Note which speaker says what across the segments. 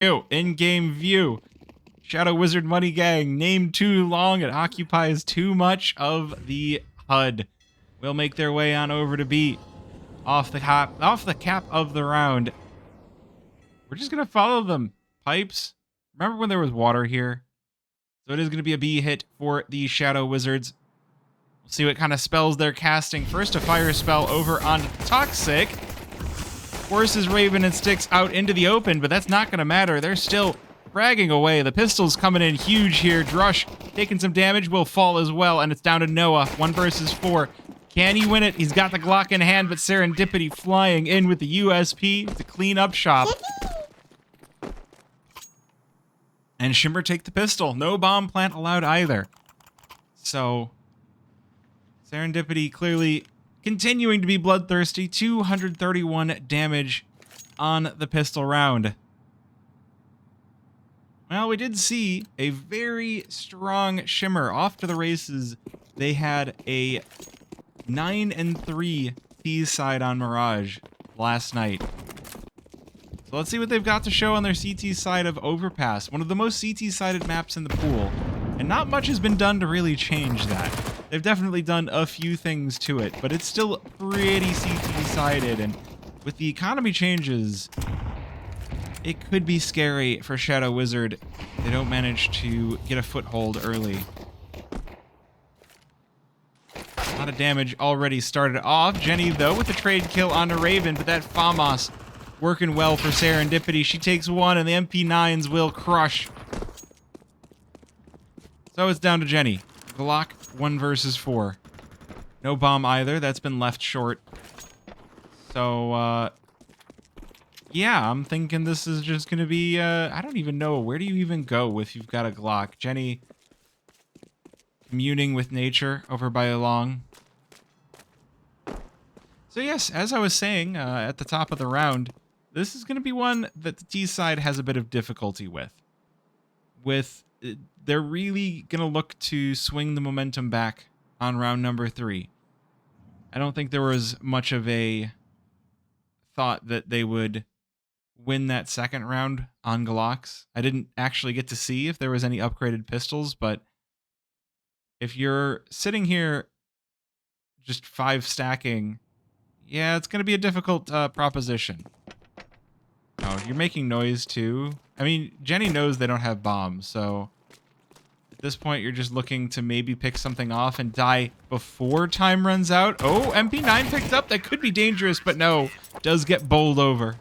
Speaker 1: In-game view. Shadow Wizard Money Gang. Name too long. It occupies too much of the HUD. Will make their way on over to B. Off the cap of the round. We're just going to follow them. Pipes. Remember when there was water here? So it is going to be a B hit for the Shadow Wizards. We'll see what kind of spells they're casting. First, a fire spell over on Toxic. Forces Raven and Styx out into the open, but that's not going to matter. They're still fragging away. The pistol's coming in huge here. Drush taking some damage, will fall as well, and it's down to Noah. 1 versus 4. Can he win it? He's got the Glock in hand, but Serendipity flying in with the USP to clean up shop. And Shimmer take the pistol. No bomb plant allowed either. So, Serendipity clearly continuing to be bloodthirsty. 231 damage on the pistol round. Well, we did see a very strong Shimmer off to the races. They had a 9-3 T side on Mirage last night. So let's see what they've got to show on their CT side of Overpass, one of the most CT-sided maps in the pool. And not much has been done to really change that. They've definitely done a few things to it, but it's still pretty CT-sided, and with the economy changes, it could be scary for Shadow Wizard if they don't manage to get a foothold early. A lot of damage already started off. Jenny, though, with the trade kill onto Raven, but that FAMAS working well for Serendipity. She takes 1, and the MP9s will crush. So it's down to Jenny. Glock 1 versus 4. No bomb either. That's been left short. So, yeah, I'm thinking this is just going to be, I don't even know. Where do you even go if you've got a Glock? Jenny communing with nature over by Along. So yes, as I was saying at the top of the round, this is going to be one that the T side has a bit of difficulty with. They're really going to look to swing the momentum back on round number 3. I don't think there was much of a thought that they would win that second round on Glocks. I didn't actually get to see if there was any upgraded pistols, but if you're sitting here just 5 stacking, yeah, it's going to be a difficult proposition. Oh, you're making noise too. I mean, Jenny knows they don't have bombs, so at this point you're just looking to maybe pick something off and die before time runs out. Oh, MP9 picked up. That could be dangerous, but no, does get bowled over.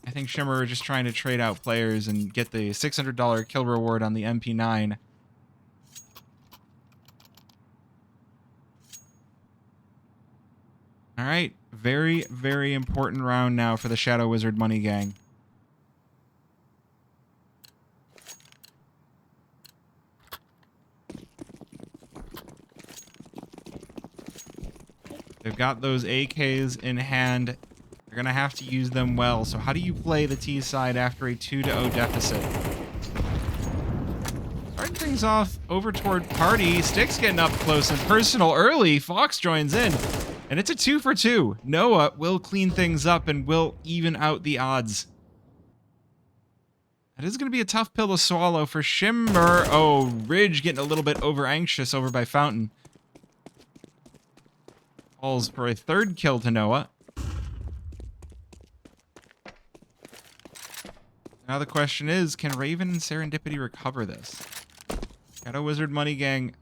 Speaker 1: I think Shimmer are just trying to trade out players and get the $600 kill reward on the MP9. All right, very, very important round now for the Shadow Wizard Money Gang. They've got those AKs in hand. They're going to have to use them well. So how do you play the T side after a 2-0 deficit? Starting things off over toward Party. Styx getting up close and personal early. Fox joins in. And it's a 2 for 2. Noah will clean things up and will even out the odds. That is going to be a tough pill to swallow for Shimmer. Oh, Ridge getting a little bit over anxious over by Fountain. Falls for a 3rd kill to Noah. Now the question is, can Raven and Serendipity recover this? Shadow Wizard Money Gang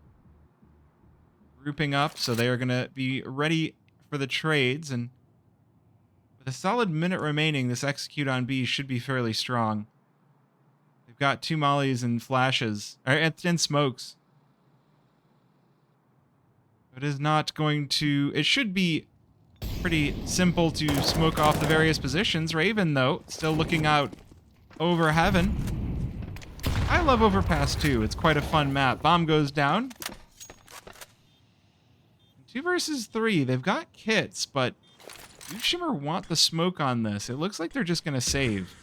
Speaker 1: grouping up, so they are going to be ready for the trades, and with a solid minute remaining, this execute on B should be fairly strong. They've got 2 mollies and flashes, and smokes. It is not going to... It should be pretty simple to smoke off the various positions. Raven, though, still looking out over heaven. I love Overpass, too. It's quite a fun map. Bomb goes down. 2 versus 3. They've got kits, but do Shimmer want the smoke on this? It looks like they're just going to save.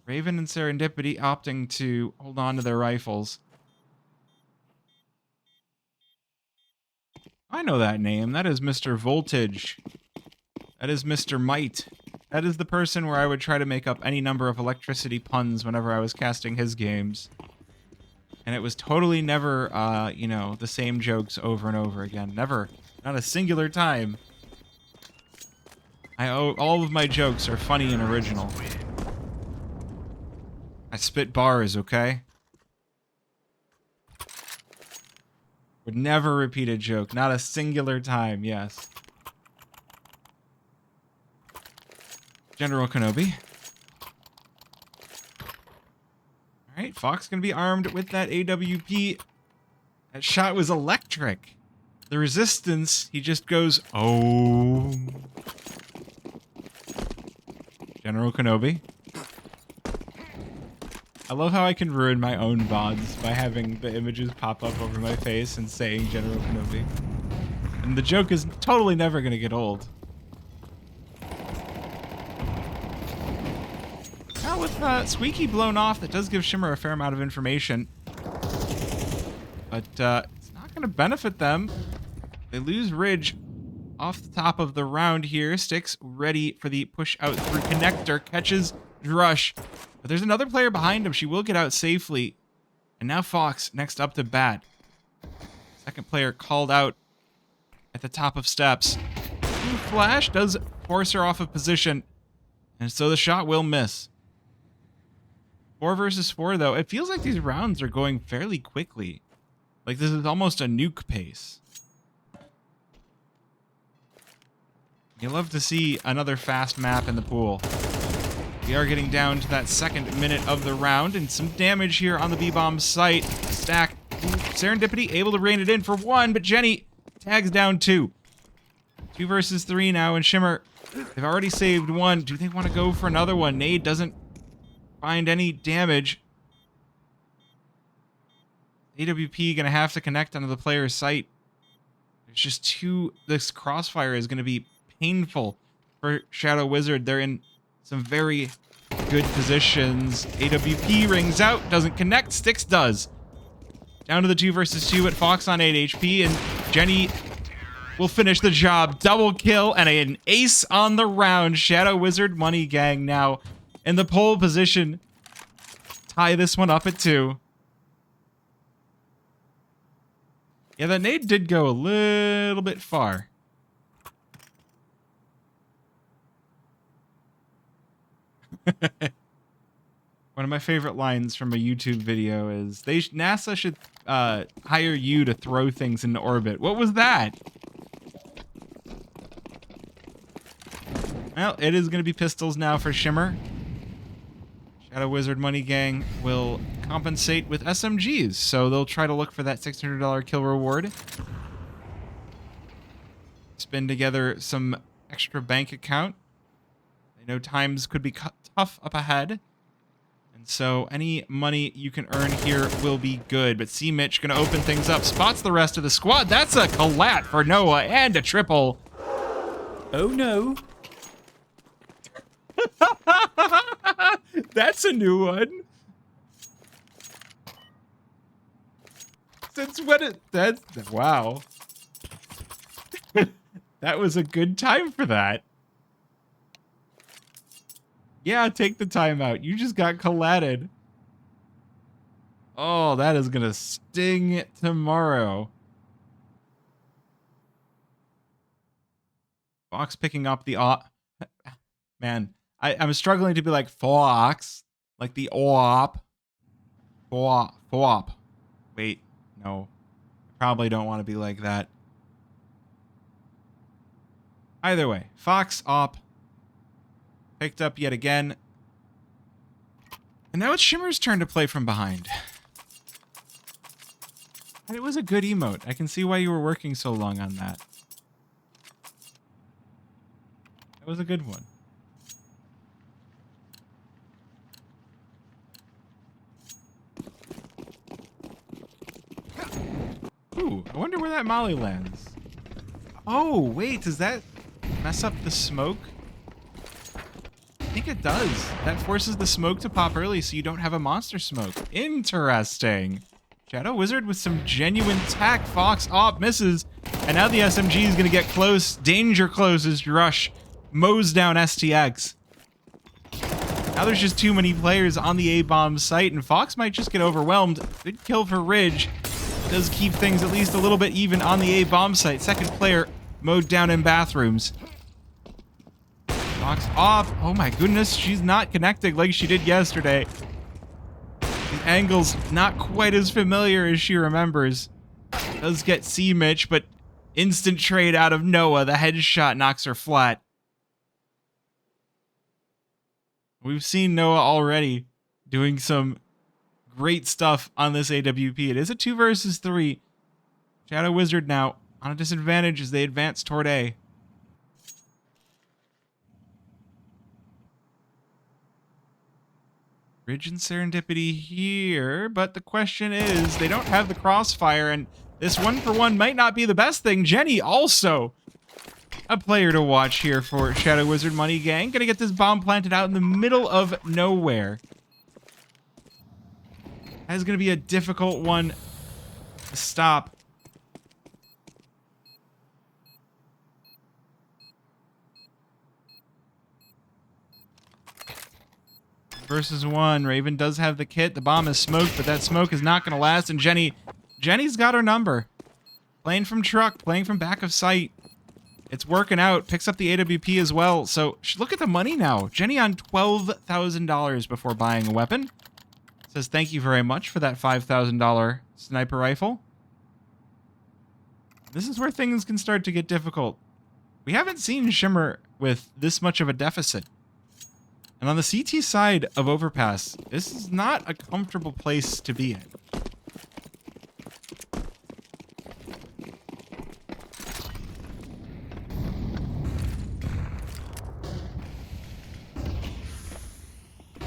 Speaker 1: Raven and Serendipity opting to hold on to their rifles. I know that name. That is Mr. Voltage. That is Mr. Might. That is the person where I would try to make up any number of electricity puns whenever I was casting his games. And it was totally never, you know, the same jokes over and over again. Never. Not a singular time. All of my jokes are funny and original. I spit bars, okay? Would never repeat a joke. Not a singular time, yes. General Kenobi. Alright, Fox gonna be armed with that AWP. That shot was electric. The resistance, he just goes, oh. General Kenobi. I love how I can ruin my own VODs by having the images pop up over my face and saying General Kenobi. And the joke is totally never gonna get old. Now with Squeaky blown off, that does give Shimmer a fair amount of information. But it's not gonna benefit them. They lose Ridge off the top of the round here. Sticks ready for the push out through connector. Catches Drush. But there's another player behind him. She will get out safely. And now Fox next up to bat. Second player called out at the top of steps. Flash does force her off of position. And so the shot will miss. 4 versus 4 though. It feels like these rounds are going fairly quickly. Like this is almost a nuke pace. You love to see another fast map in the pool. We are getting down to that second minute of the round, and some damage here on the B-bomb site. Stack. Serendipity able to rein it in for 1, but Jenny tags down 2. 2 versus 3 now, and Shimmer, they've already saved 1. Do they want to go for another one? Nade doesn't find any damage. AWP gonna have to connect onto the player's site. There's just 2. This crossfire is gonna be painful for Shadow Wizard. They're in some very good positions. AWP rings out, doesn't connect. Sticks does. Down to the 2 versus 2 at Fox on 8 HP, and Jenny will finish the job. Double kill and an ace on the round. Shadow Wizard Money Gang now in the pole position. Tie this one up at 2. Yeah, that nade did go a little bit far. One of my favorite lines from a YouTube video is, NASA should hire you to throw things into orbit. What was that? Well, it is going to be pistols now for Shimmer. Shadow Wizard Money Gang will compensate with SMGs, so they'll try to look for that $600 kill reward. Spin together some extra bank account. I know times could be tough up ahead. And so any money you can earn here will be good. But C-Mitch going to open things up. Spots the rest of the squad. That's a collat for Noah and a triple.
Speaker 2: Oh no.
Speaker 1: That's a new one. Since when that's wow. That was a good time for that. Yeah, take the timeout. You just got collatted. Oh, that is gonna sting tomorrow. Fox picking up the man. I'm struggling to be like Fox, like the op. Foop. Wait, no. I probably don't want to be like that. Either way, Fox op. Picked up yet again. And now it's Shimmer's turn to play from behind. And it was a good emote. I can see why you were working so long on that. That was a good one. Ooh, I wonder where that molly lands. Oh, wait, does that mess up the smoke? I think it does. That forces the smoke to pop early so you don't have a monster smoke. Interesting. Shadow Wizard with some genuine tack. Fox op misses. And now the SMG is going to get close. Danger close as Drush mows down STX. Now there's just too many players on the A-bomb site, and Fox might just get overwhelmed. Good kill for Ridge. Does keep things at least a little bit even on the A-bomb site. Second player mowed down in bathrooms. Fox off. Oh my goodness, she's not connecting like she did yesterday. The angle's not quite as familiar as she remembers. Does get C-Mitch, but instant trade out of Noah. The headshot knocks her flat. We've seen Noah already doing some great stuff on this AWP. It is a 2 versus 3. Shadow Wizard now on a disadvantage as they advance toward A. Ridge and Serendipity here, but the question is, they don't have the crossfire, and this 1-for-1 might not be the best thing. Jenny also a player to watch here for Shadow Wizard Money Gang. Gonna get this bomb planted out in the middle of nowhere. That is gonna be a difficult one to stop. Versus 1. Raven does have the kit. The bomb is smoked, but that smoke is not gonna last, and Jenny's got her number. Playing from truck, playing from back of sight. It's working out. Picks up the AWP as well. So look at the money now. Jenny on $12,000 before buying a weapon. Says thank you very much for that $5,000 sniper rifle. This is where things can start to get difficult. We haven't seen Shimmer with this much of a deficit. And on the CT side of Overpass, this is not a comfortable place to be in.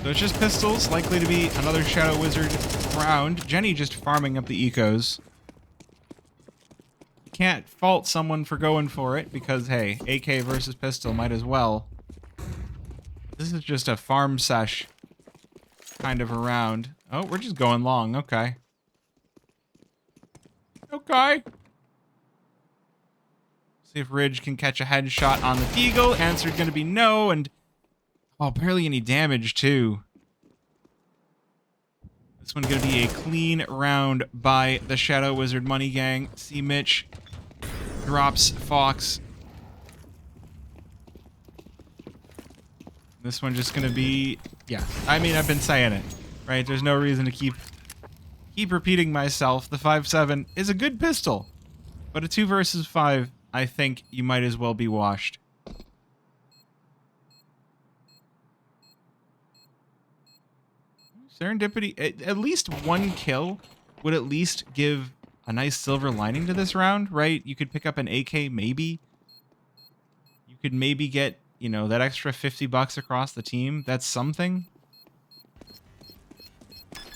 Speaker 1: So it's just pistols, likely to be another Shadow Wizard round. Jenny just farming up the ecos. Can't fault someone for going for it because, hey, AK versus pistol might as well. This is just a farm sesh kind of a round. Oh, we're just going long. Okay. Okay. See if Ridge can catch a headshot on the Deagle. Answer going to be no, and oh, barely any damage, too. This one's going to be a clean round by the Shadow Wizard Money Gang. C-Mitch drops Fox. This one just going to be... yeah, I mean, I've been saying it, right? There's no reason to keep repeating myself. The 5.7 is a good pistol, but a 2 versus 5, I think you might as well be washed. Serendipity, at least one kill would at least give a nice silver lining to this round, right? You could pick up an AK, maybe. You could maybe get, you know, that extra $50 across the team. That's something.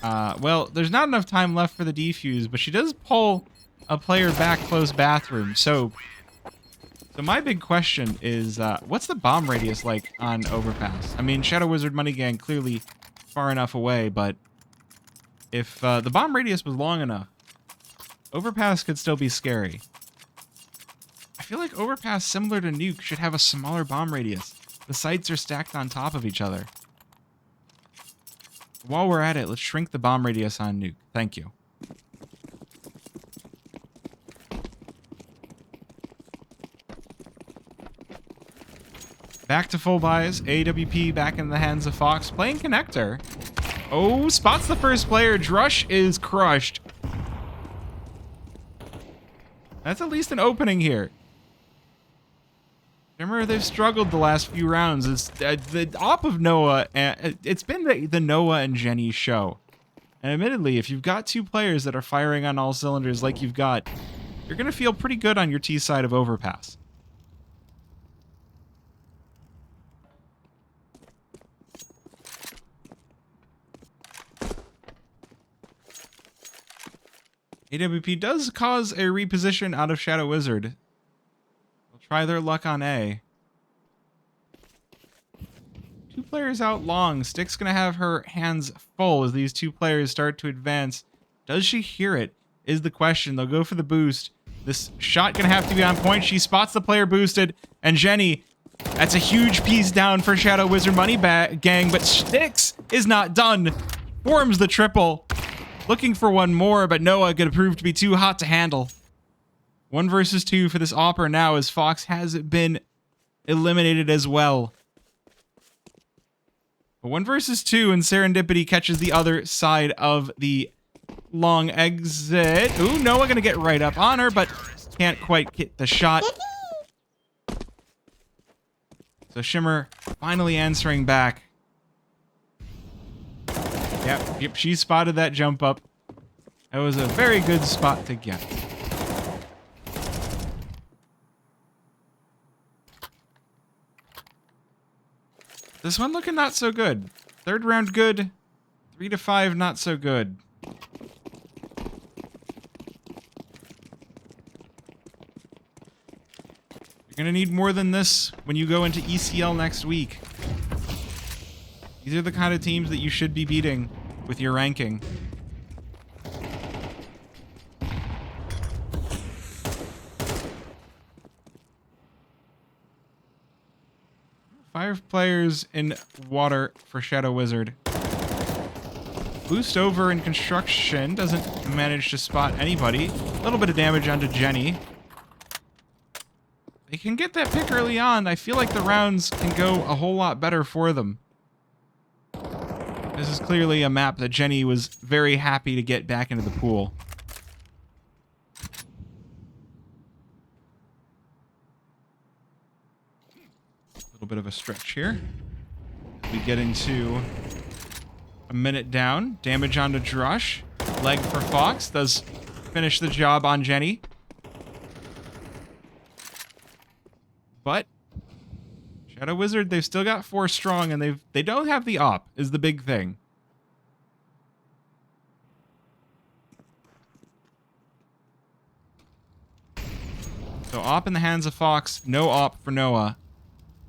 Speaker 1: Well, there's not enough time left for the defuse, but she does pull a player back close bathroom. So my big question is, what's the bomb radius like on Overpass? I mean, Shadow Wizard Money Gang clearly far enough away, but if the bomb radius was long enough, Overpass could still be scary. I feel like Overpass, similar to Nuke, should have a smaller bomb radius. The sites are stacked on top of each other. While we're at it, let's shrink the bomb radius on Nuke. Thank you. Back to full buys. AWP back in the hands of Fox. Playing connector. Oh, spots the first player. Drush is crushed. That's at least an opening here. Remember, they've struggled the last few rounds. It's the op of Noah. It's been the Noah and Jenny show. And admittedly, if you've got 2 players that are firing on all cylinders like you've got, you're going to feel pretty good on your T side of Overpass. AWP does cause a reposition out of Shadow Wizard. They'll try their luck on A. 2 players out long. Stick's going to have her hands full as these 2 players start to advance. Does she hear it is the question. They'll go for the boost. This shot going to have to be on point. She spots the player boosted, and Jenny That's a huge piece down for Shadow Wizard Money Gang, but Sticks is not done. Forms the triple. Looking for one more, but Noah gonna prove to be too hot to handle. 1 versus 2 for this Opera now, as Fox has been eliminated as well. But 1 versus 2, and Serendipity catches the other side of the long exit. Ooh, Noah gonna get right up on her, but can't quite get the shot. So Shimmer finally answering back. Yep, she spotted that jump up. That was a very good spot to get. This one looking not so good. 3rd round good. 3 to 5 not so good. You're gonna need more than this when you go into ECL next week. These are the kind of teams that you should be beating with your ranking. Five players in water for Shadow Wizard. Boost over in construction. Doesn't manage to spot anybody. A little bit of damage onto Jenny. They can get that pick early on. I feel like the rounds can go a whole lot better for them. This is clearly a map that Jenny was very happy to get back into the pool. A little bit of a stretch here. We get into a minute down. Damage onto Drush. Leg for Fox. Does finish the job on Jenny. But Shadow Wizard, they've still got 4 strong, and they don't have the op, is the big thing. So op in the hands of Fox, no op for Noah.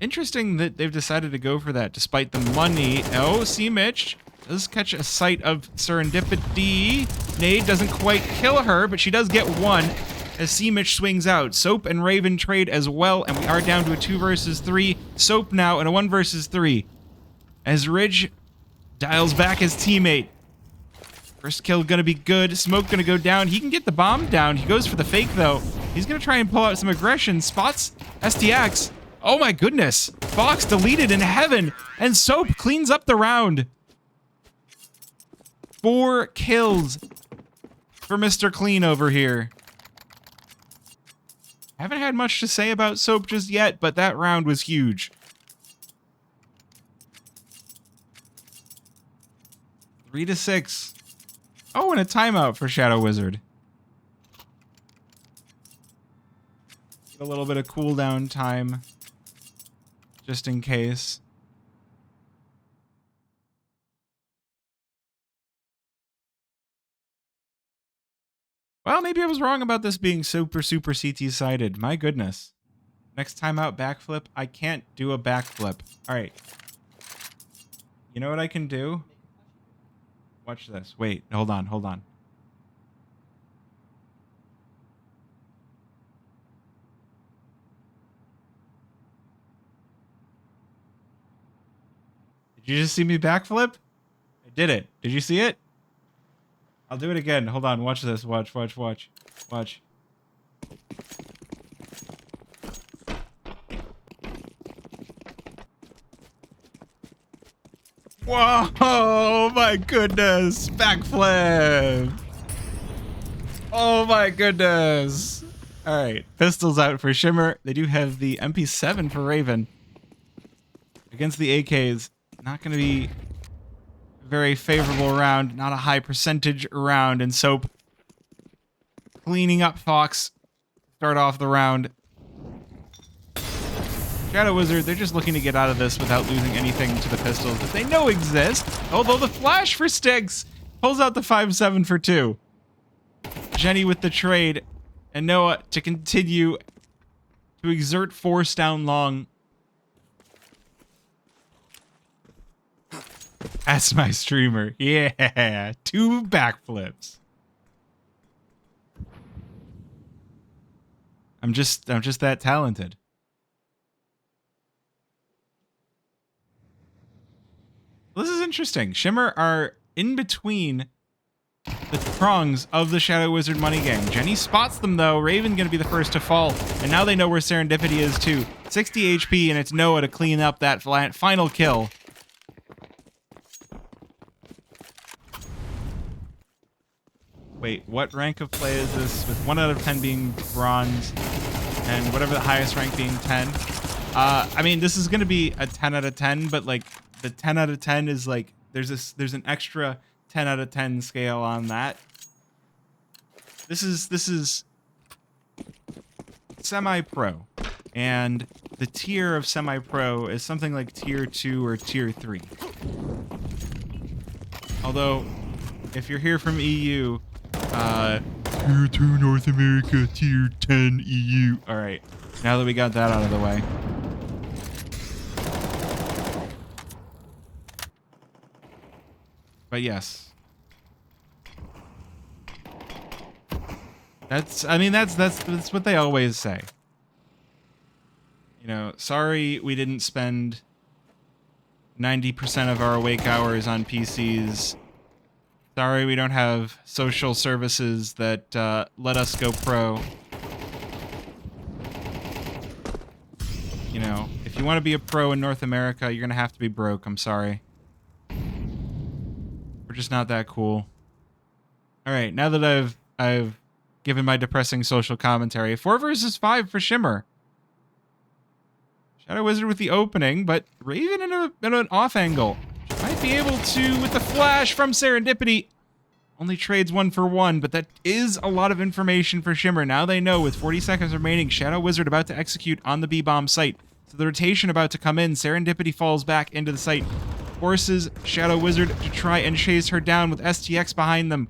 Speaker 1: Interesting that they've decided to go for that despite the money. Oh, see Mitch does catch a sight of Serendipity. Nade doesn't quite kill her, but she does get one as C Mitch swings out. Soap and Raven trade as well, and we are down to a 2 versus 3. Soap now in a 1 versus 3. As Ridge dials back his teammate. First kill gonna be good. Smoke gonna go down. He can get the bomb down. He goes for the fake though. He's gonna try and pull out some aggression. Spots STX. Oh my goodness. Fox deleted in heaven, and Soap cleans up the round. 4 kills for Mr. Clean over here. Haven't had much to say about Soap just yet, but that round was huge. 3 to 6. Oh, and a timeout for Shadow Wizard. A little bit of cooldown time, just in case. Well, maybe I was wrong about this being super CT-sided. My goodness. Next timeout backflip. I can't do a backflip. All right. You know what I can do? Watch this. Wait, hold on. Did you just see me backflip? I did it. Did you see it? I'll do it again. Hold on. Watch this. Watch. Whoa, my goodness. Backflip. Oh my goodness. All right. Pistols out for Shimmer. They do have the MP7 for Raven. Against the AKs. Not going to be a very favorable round. Not a high percentage round. And Soap cleaning up Fox. Start off the round. Shadow Wizard, they're just looking to get out of this without losing anything to the pistols that they know exist. Although the flash for Sticks pulls out the 5-7 for 2. Jenny with the trade. And Noah to continue to exert force down long. That's my streamer. Yeah. 2 backflips. I'm just that talented. This is interesting. Shimmer are in between the prongs of the Shadow Wizard Money Gang. Jenny spots them, though. Raven going to be the first to fall. And now they know where Serendipity is, too. 60 HP, and it's Noah to clean up that final kill. Wait, what rank of play is this? With 1 out of 10 being bronze, and whatever the highest rank being 10. I mean, this is going to be a 10 out of 10, but, like, the 10 out of 10 is, like, there's an extra 10 out of 10 scale on that. This is semi-pro, and the tier of semi-pro is something like tier 2 or tier 3. Although, if you're here from EU, tier 2 North America, tier 10 EU. All right, now that we got that out of the way. But yes. That's what they always say. You know, sorry we didn't spend 90% of our awake hours on PCs. Sorry we don't have social services that let us go pro. You know, if you want to be a pro in North America, you're going to have to be broke. I'm sorry. We're just not that cool. All right, now that I've given my depressing social commentary, 4 versus 5 for Shimmer. Shadow Wizard with the opening, but Raven in an off angle. Might be able to with the flash from Serendipity. Only trades 1 for 1, but that is a lot of information for Shimmer. Now they know with 40 seconds remaining, Shadow Wizard about to execute on the B-bomb site. So the rotation about to come in, Serendipity falls back into the site. Forces Shadow Wizard to try and chase her down with STX behind them.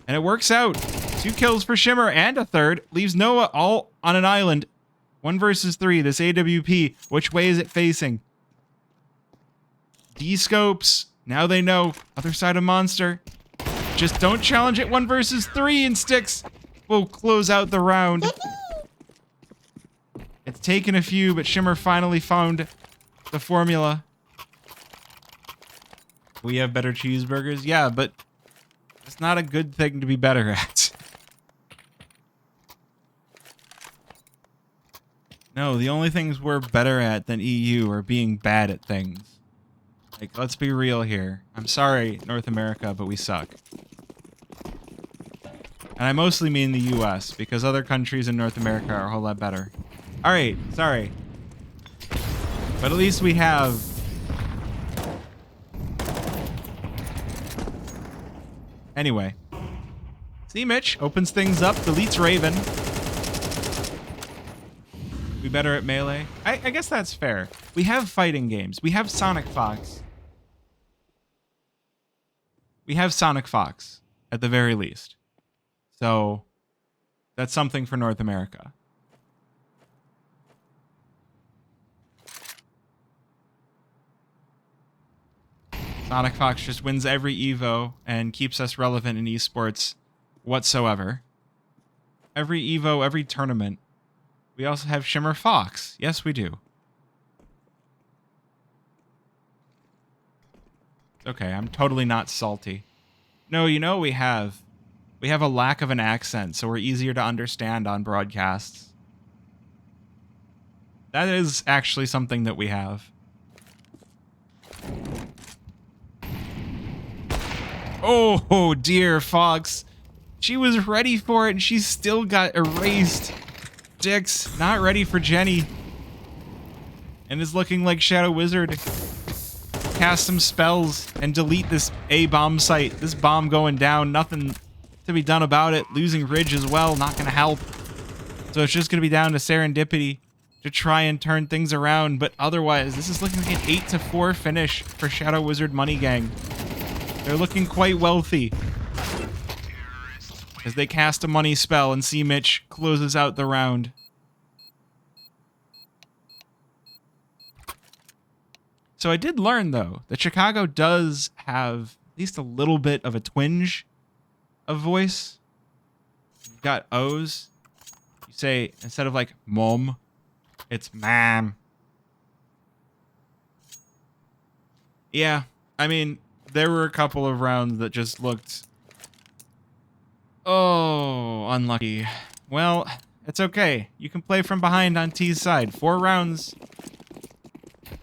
Speaker 1: And it works out. 2 kills for Shimmer and a third. Leaves Noah all on an island. 1 versus 3. This AWP. Which way is it facing? D-scopes. Now they know. Other side of Monster. Just don't challenge it. 1 versus 3 and Sticks will close out the round. It's taken a few, but Shimmer finally found the formula. We have better cheeseburgers? Yeah, but it's not a good thing to be better at. No, the only things we're better at than EU are being bad at things. Like, let's be real here. I'm sorry, North America, but we suck. And I mostly mean the US, because other countries in North America are a whole lot better. Alright, sorry. But at least we have... Anyway. See, Mitch opens things up, deletes Raven. We better at melee? I guess that's fair. We have fighting games. We have Sonic Fox. We have Sonic Fox, at the very least. So, that's something for North America. Sonic Fox just wins every Evo and keeps us relevant in esports whatsoever. Every Evo, every tournament. We also have Shimmer Fox. Yes, we do. Okay, I'm totally not salty. No, you know we have a lack of an accent, so we're easier to understand on broadcasts. That is actually something that we have. Oh, dear, Fox. She was ready for it, and she still got erased. Dix, not ready for Jenny. And is looking like Shadow Wizard. Cast some spells and delete this A-bomb site. This bomb going down, nothing to be done about it. Losing Ridge as well, not going to help. So it's just going to be down to Serendipity to try and turn things around. But otherwise, this is looking like an 8-4 finish for Shadow Wizard Money Gang. They're looking quite wealthy. As they cast a money spell and C. Mitch closes out the round. So I did learn, though, that Chicago does have at least a little bit of a twinge of voice. You've got O's. You say, instead of like mom, it's ma'am. Yeah, I mean, there were a couple of rounds that just looked... Oh, unlucky. Well, it's okay. You can play from behind on T's side. 4 rounds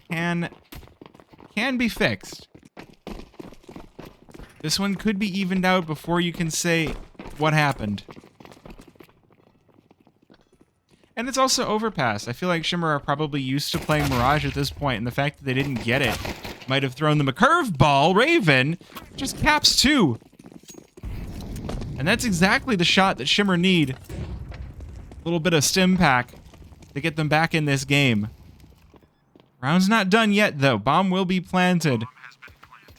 Speaker 1: can be fixed. This one could be evened out before you can say what happened. And it's also Overpass. I feel like Shimmer are probably used to playing Mirage at this point, and the fact that they didn't get it might have thrown them a curveball. Raven just caps 2. And that's exactly the shot that Shimmer need. A little bit of stim pack to get them back in this game. Round's not done yet, though. Bomb will be planted.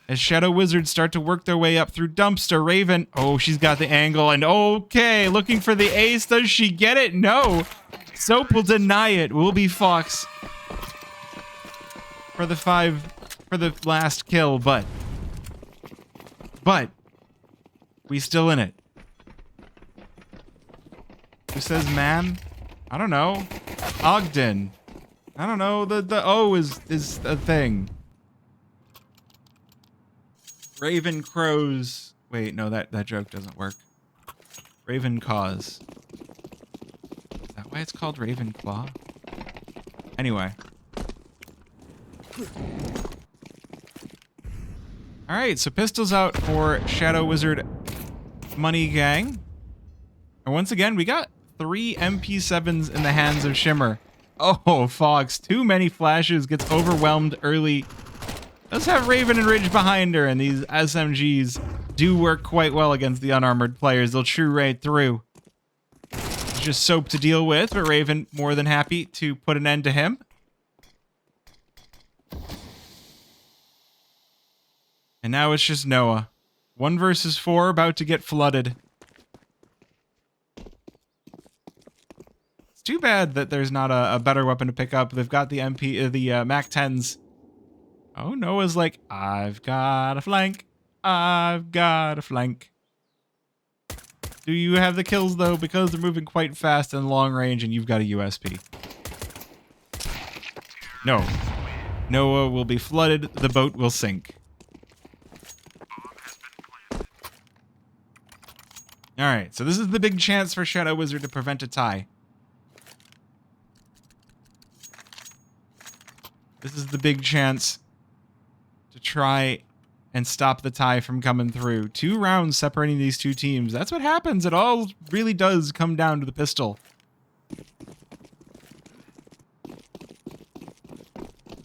Speaker 1: As Shadow Wizards start to work their way up through Dumpster, Raven... Oh, she's got the angle, and okay, looking for the ace. Does she get it? No. Soap will deny it. Will be Fox for the last kill, but we still in it. Who says man? I don't know. Ogden. I don't know. The O is a thing. Raven crows. Wait, no, that joke doesn't work. Raven cause. Is that why it's called Raven Claw? Anyway. Alright, so pistols out for Shadow Wizard Money Gang. And once again, we got 3 MP7s in the hands of Shimmer. Oh, Fox, too many flashes, gets overwhelmed early. Does have Raven and Ridge behind her, and these SMGs do work quite well against the unarmored players. They'll chew right through. It's just Soap to deal with, but Raven more than happy to put an end to him. And now it's just Noah. 1 versus 4, about to get flooded. It's too bad that there's not a better weapon to pick up. They've got the MAC-10s. Oh, Noah's like, I've got a flank. I've got a flank. Do you have the kills, though? Because they're moving quite fast and long range, and you've got a USP. No. Noah will be flooded. The boat will sink. Alright, so this is the big chance for Shadow Wizard to prevent a tie. This is the big chance to try and stop the tie from coming through. 2 rounds separating these 2 teams. That's what happens. It all really does come down to the pistol.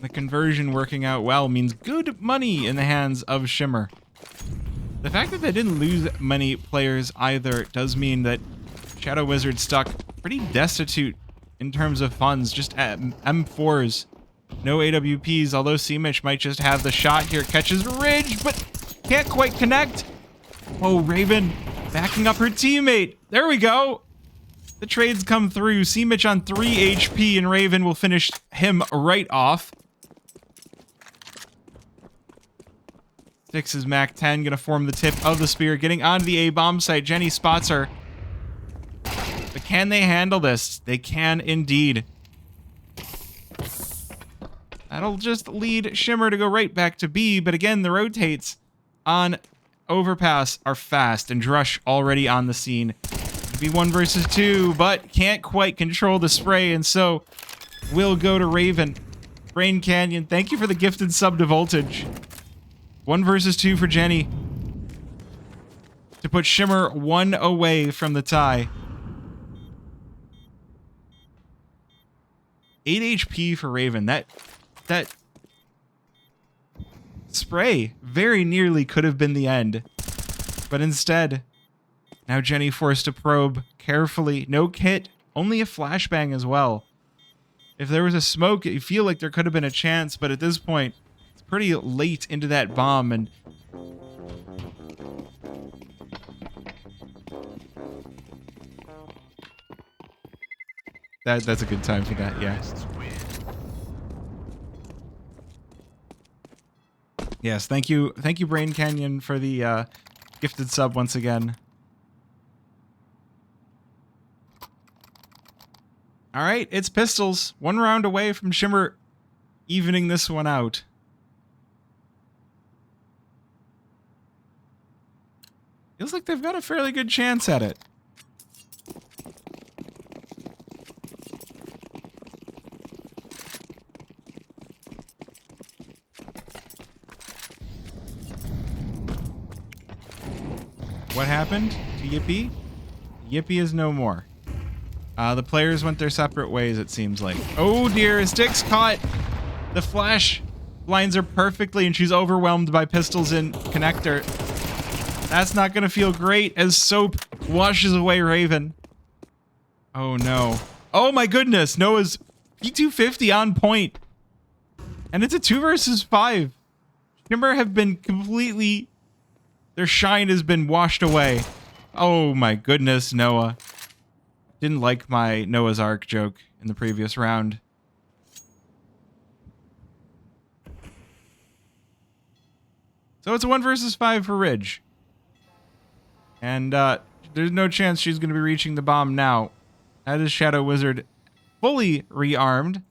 Speaker 1: The conversion working out well means good money in the hands of Shimmer. The fact that they didn't lose many players either does mean that Shadow Wizard stuck pretty destitute in terms of funds, just at M4s. No AWPs, although C-Mitch might just have the shot here. Catches Ridge, but can't quite connect. Oh, Raven backing up her teammate. There we go. The trades come through. C-Mitch on 3 HP, and Raven will finish him right off. Six is MAC-10, gonna form the tip of the spear, getting onto the A-bomb site. Jenny spots her. But can they handle this? They can indeed. That'll just lead Shimmer to go right back to B, but again, the rotates on Overpass are fast, and Drush already on the scene. It'll be 1 versus 2, but can't quite control the spray, and so will go to Raven. Brain Canyon, thank you for the gifted sub to Voltage. 1 versus 2 for Jenny. To put Shimmer 1 away from the tie. 8 HP for Raven. That spray very nearly could have been the end. But instead, now Jenny forced to probe carefully. No kit, only a flashbang as well. If there was a smoke, you feel like there could have been a chance, but at this point, it's pretty late into that bomb, and that's a good time for that, yeah. Yes, thank you, Brain Canyon, for the gifted sub once again. All right, it's pistols. 1 round away from Shimmer evening this one out. Feels like they've got a fairly good chance at it. What happened to Yippee? Yippee is no more. The players went their separate ways, it seems like. Oh dear, Stick's caught. The flash blinds her perfectly, and she's overwhelmed by pistols in connector. That's not going to feel great as Soap washes away Raven. Oh no. Oh my goodness, Noah's P250 on point. And it's a 2 versus 5. Shimmer have been completely... Their shine has been washed away. Oh my goodness, Noah. Didn't like my Noah's Ark joke in the previous round. So it's a 1 versus 5 for Ridge. And there's no chance she's going to be reaching the bomb now. That is Shadow Wizard fully rearmed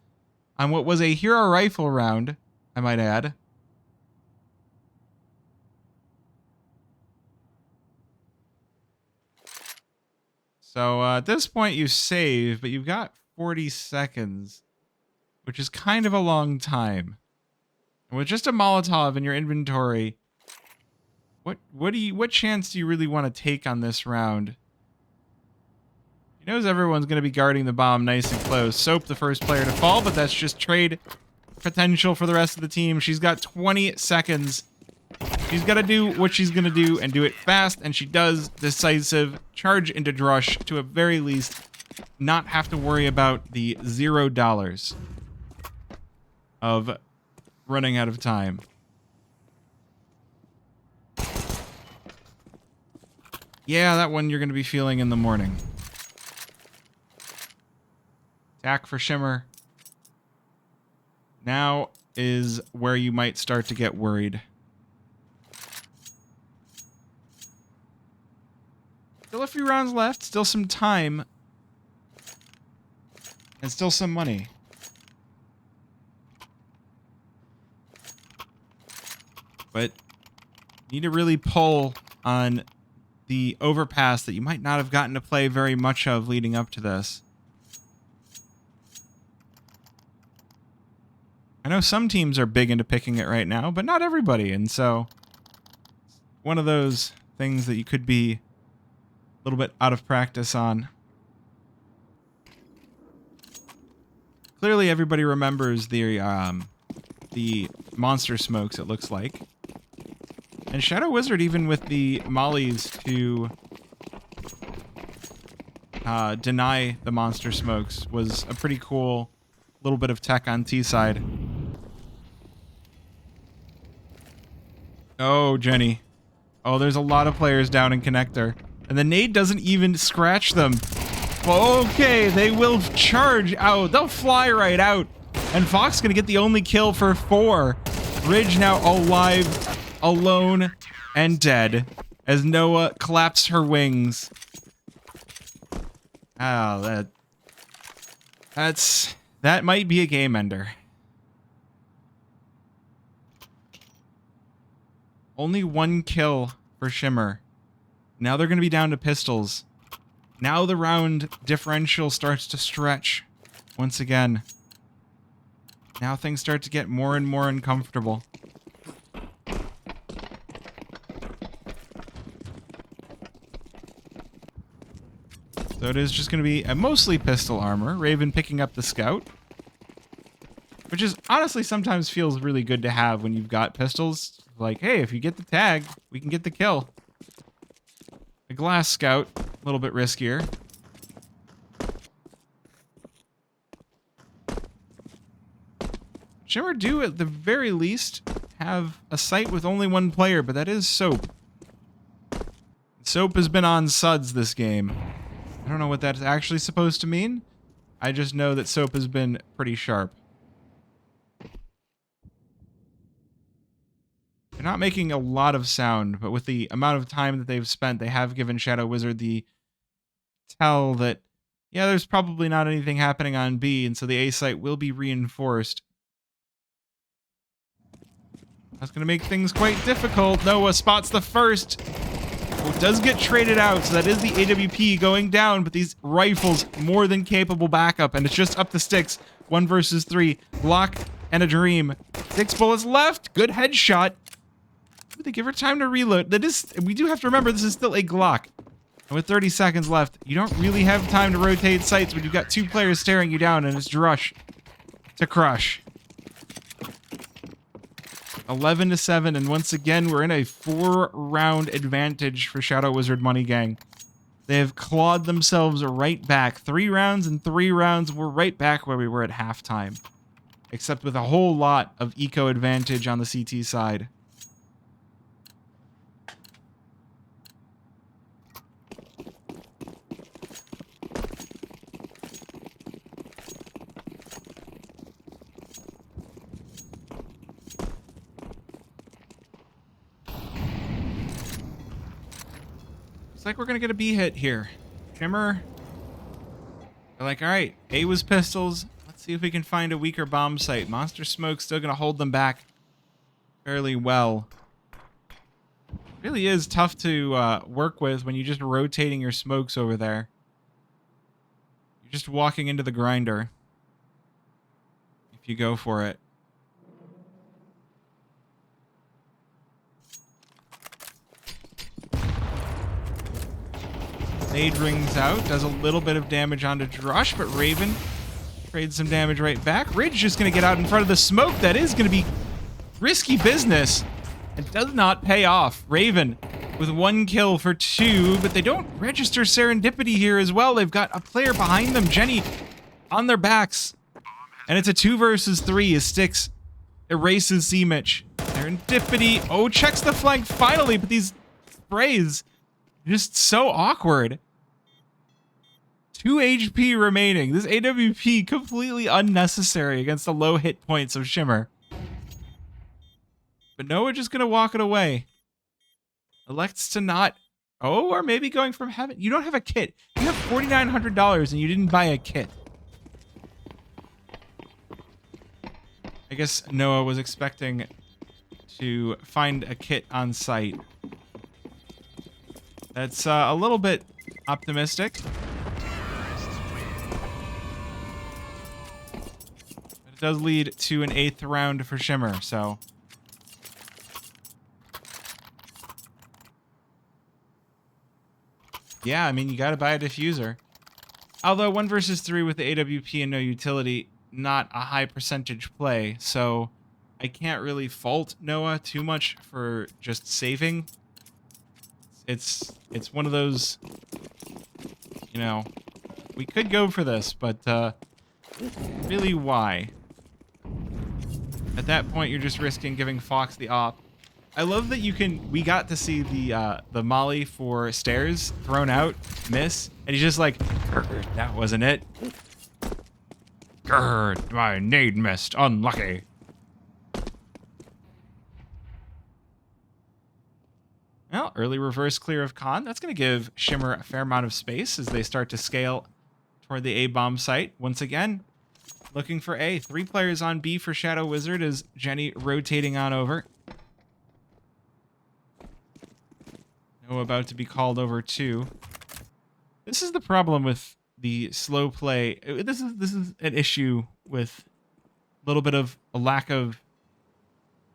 Speaker 1: on what was a hero rifle round, I might add. So at this point you save, but you've got 40 seconds, which is kind of a long time. And with just a Molotov in your inventory, what chance do you really want to take on this round? He knows everyone's going to be guarding the bomb nice and close. Soap, the first player to fall, but that's just trade potential for the rest of the team. She's got 20 seconds. She's got to do what she's going to do and do it fast, and she does. Decisive. Charge into Drush to, at very least, not have to worry about the $0 of running out of time. Yeah, that one you're going to be feeling in the morning. Attack for Shimmer. Now is where you might start to get worried. Still a few rounds left, still some time, and still some money. But you need to really pull on the overpass that you might not have gotten to play very much of leading up to this. I know some teams are big into picking it right now, but not everybody, and so one of those things that you could be a little bit out of practice on. Clearly everybody remembers the monster smokes, it looks like. And Shadow Wizard, even with the mollies to deny the monster smokes, was a pretty cool little bit of tech on T side. Oh, Jenny. Oh, there's a lot of players down in connector. And the nade doesn't even scratch them. Okay, they will charge out. They'll fly right out. And Fox gonna get the only kill for 4. Ridge now alive, alone, and dead as Noah claps her wings. Oh, that might be a game ender. Only 1 kill for Shimmer. Now they're going to be down to pistols. Now the round differential starts to stretch once again. Now things start to get more and more uncomfortable. So it is just going to be a mostly pistol armor. Raven picking up the scout. Which is honestly sometimes feels really good to have when you've got pistols. Like, hey, if you get the tag, we can get the kill. A glass scout, a little bit riskier. Shimmer do, at the very least, have a site with only 1 player, but that is Soap. Soap has been on suds this game. I don't know what that's actually supposed to mean. I just know that Soap has been pretty sharp. They're not making a lot of sound, but with the amount of time that they've spent, they have given Shadow Wizard the tell that, yeah, there's probably not anything happening on B, and so the A site will be reinforced. That's going to make things quite difficult. Noah spots the first. Oh, it does get traded out, so that is the AWP going down, but these rifles, more than capable backup, and it's just up the sticks. 1 versus 3. Glock and a dream. 6 bullets left. Good headshot. Ooh, they give her time to reload. We do have to remember this is still a Glock. And with 30 seconds left, you don't really have time to rotate sights when you've got 2 players staring you down, and it's Drush to crush. 11-7, and once again, we're in a 4-round advantage for Shadow Wizard Money Gang. They have clawed themselves right back. 3 rounds and 3 rounds, we're right back where we were at halftime. Except with a whole lot of eco advantage on the CT side. Looks like we're gonna get a B hit here. Shimmer. They're like, alright, A was pistols. Let's see if we can find a weaker bomb site. Monster Smoke's still gonna hold them back fairly well. Really is tough to work with when you're just rotating your smokes over there. You're just walking into the grinder. If you go for it. Nade rings out, does a little bit of damage onto Drush, but Raven trades some damage right back. Ridge just going to get out in front of the smoke. That is going to be risky business and does not pay off. Raven with 1 kill for 2, but they don't register serendipity here as well. They've got a player behind them, Jenny, on their backs. And it's a 2 versus 3 as Styx erases C-Mitch. Serendipity, oh, checks the flank finally, but these sprays... just so awkward. 2 HP remaining. This AWP completely unnecessary against the low hit points of Shimmer. But Noah just gonna walk it away. Elects to not... oh, or maybe going from heaven. You don't have a kit. You have $4,900 and you didn't buy a kit. I guess Noah was expecting to find a kit on site. That's a little bit optimistic. But it does lead to an 8th round for Shimmer, so... yeah, I mean, you gotta buy a diffuser. Although 1 versus 3 with the AWP and no utility, not a high percentage play, so I can't really fault Noah too much for just saving. It's one of those, you know, we could go for this, but really why? At that point, you're just risking giving Fox the op. I love that we got to see the molly for stairs thrown out, miss, and he's just like, that wasn't it. Grrr, my nade missed, unlucky. Well, early reverse clear of Con. That's going to give Shimmer a fair amount of space as they start to scale toward the A-bomb site. Once again, looking for A. 3 players on B for Shadow Wizard as Jenny rotating on over. No, about to be called over too. This is the problem with the slow play. This is an issue with a little bit of a lack of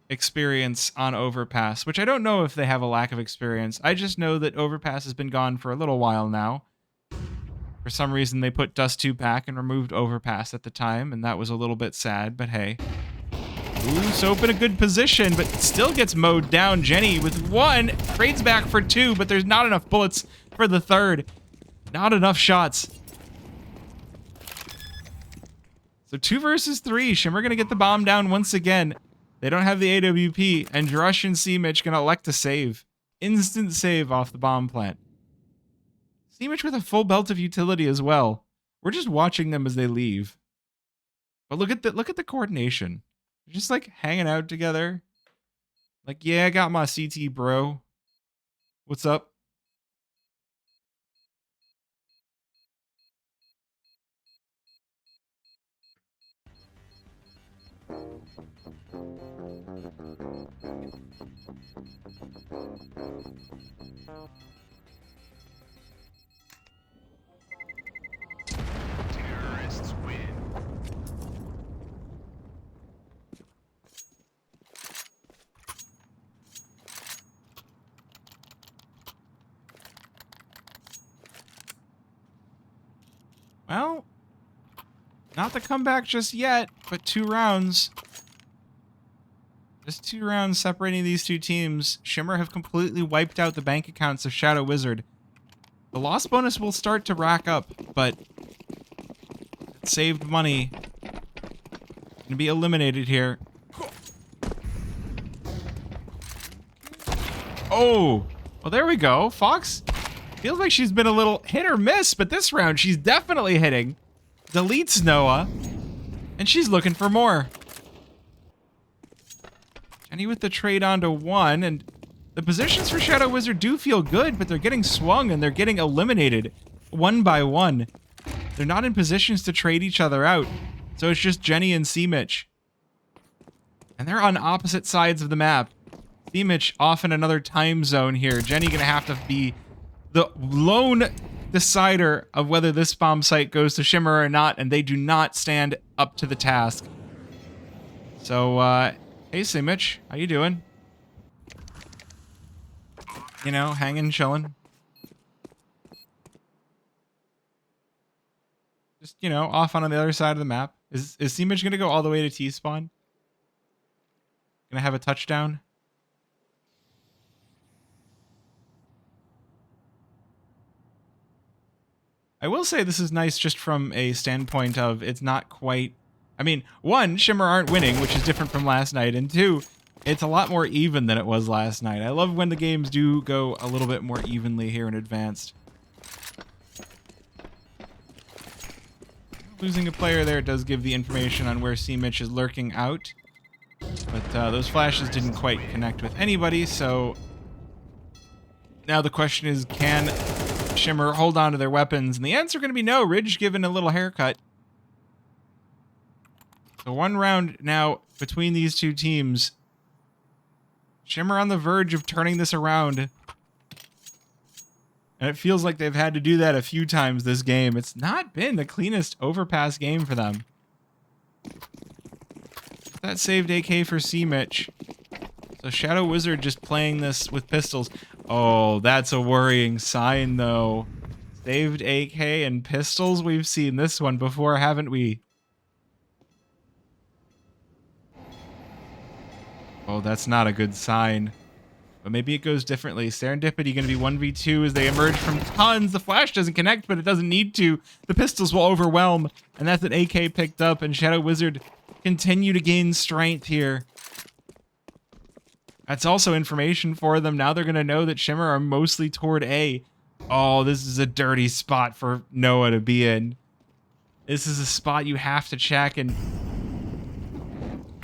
Speaker 1: experience on Overpass, which I don't know if they have a lack of experience. I just know that Overpass has been gone for a little while now. For some reason, they put Dust 2 back and removed Overpass at the time, and that was a little bit sad, but hey. Ooh, Soap in a good position, but still gets mowed down. Jenny with 1, trades back for 2, but there's not enough bullets for the 3rd. Not enough shots. So 2 versus 3. Shimmer gonna get the bomb down once again. They don't have the AWP, and Drush and C-Mitch gonna elect to save. Instant save off the bomb plant. C-Mitch with a full belt of utility as well. We're just watching them as they leave. But look at the coordination. They're just like hanging out together. Like, yeah, I got my CT, bro. What's up?
Speaker 3: Terrorists win.
Speaker 1: Well, not the comeback just yet, but 2 rounds. Just 2 rounds separating these two teams. Shimmer have completely wiped out the bank accounts of Shadow Wizard. The loss bonus will start to rack up, but saved money gonna be eliminated here. Oh, well, there we go. Fox feels like she's been a little hit or miss, but this round she's definitely hitting. Deletes Noah, and she's looking for more. Jenny with the trade on to 1, and the positions for Shadow Wizard do feel good, but they're getting swung and they're getting eliminated 1 by 1. They're not in positions to trade each other out, so it's just Jenny and C-Mitch. And they're on opposite sides of the map. C-Mitch off in another time zone here. Jenny gonna have to be the lone decider of whether this bomb site goes to Shimmer or not, and they do not stand up to the task. So, hey C-Mitch, how you doing? You know, hanging, chilling. Just, you know, off on the other side of the map. Is C-Mitch gonna go all the way to T-spawn? Gonna have a touchdown? I will say this is nice just from a standpoint of it's not quite... I mean, 1, Shimmer aren't winning, which is different from last night, and 2, it's a lot more even than it was last night. I love when the games do go a little bit more evenly here in Advanced. Losing a player there does give the information on where C-Mitch is lurking out, but those flashes didn't quite connect with anybody, so now the question is, can Shimmer hold on to their weapons? And the answer going to be no. Ridge given a little haircut. So 1 round now between these two teams. Shimmer on the verge of turning this around. And it feels like they've had to do that a few times this game. It's not been the cleanest Overpass game for them. That saved AK for C-Mitch. So Shadow Wizard just playing this with pistols. Oh, that's a worrying sign, though. Saved AK and pistols? We've seen this one before, haven't we? Oh, that's not a good sign. But maybe it goes differently. Serendipity going to be 1v2 as they emerge from tons. The flash doesn't connect, but it doesn't need to. The pistols will overwhelm. And that's an AK picked up, and Shadow Wizard continue to gain strength here. That's also information for them. Now they're going to know that Shimmer are mostly toward A. Oh, this is a dirty spot for Noah to be in. This is a spot you have to check, and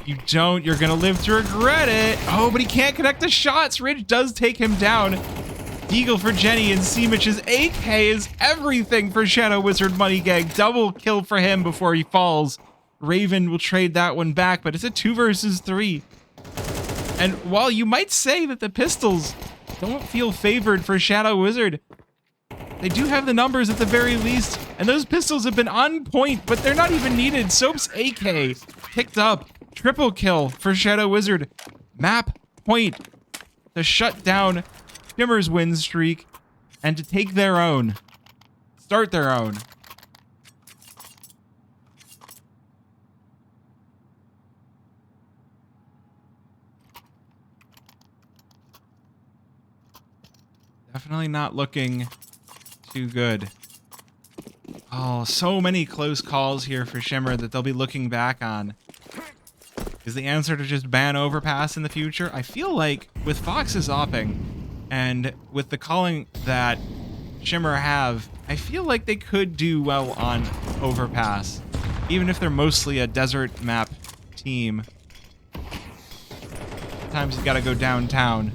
Speaker 1: you don't, you're going to live to regret it. Oh, but he can't connect the shots. Ridge does take him down. Deagle for Jenny, and C-Mitch's AK is everything for Shadow Wizard Money Gang. Double kill for him before he falls. Raven will trade that one back, but it's a 2 versus 3. And while you might say that the pistols don't feel favored for Shadow Wizard, they do have the numbers at the very least, and those pistols have been on point, but they're not even needed. Soap's AK picked up. Triple kill for Shadow Wizard. Map point to shut down Shimmer's win streak and to take their own. Start their own. Definitely not looking too good. Oh, so many close calls here for Shimmer that they'll be looking back on. Is the answer to just ban Overpass in the future? I feel like with Fox's opping and with the calling that Shimmer have, I feel like they could do well on Overpass, even if they're mostly a desert map team. Sometimes you gotta go downtown.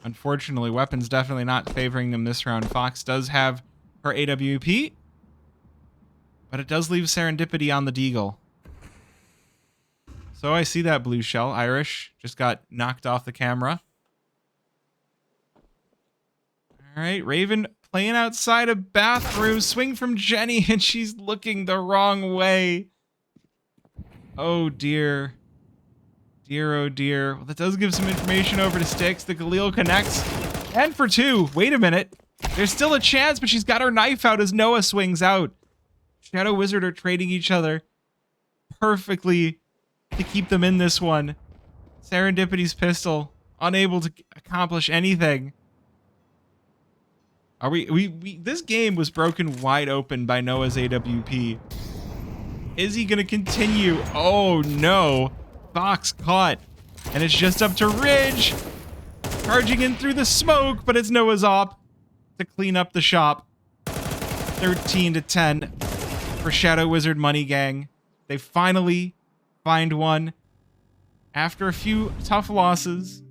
Speaker 1: Unfortunately, weapons definitely not favoring them this round. Fox does have her AWP. But it does leave Serendipity on the Deagle. So I see that blue shell. Irish just got knocked off the camera. All right, Raven playing outside a bathroom. Swing from Jenny, and she's looking the wrong way. Oh, dear. Dear, oh, dear. Well, that does give some information over to Styx. The Galil connects. And for 2. Wait a minute. There's still a chance, but she's got her knife out as Noah swings out. Shadow Wizard are trading each other perfectly to keep them in this one. Serendipity's pistol, unable to accomplish anything. Are we this game was broken wide open by Noah's AWP. Is he gonna continue? Oh no. Fox caught. And it's just up to Ridge. Charging in through the smoke, but it's Noah's op to clean up the shop. 13-10 for Shadow Wizard Money Gang. They finally find one after a few tough losses.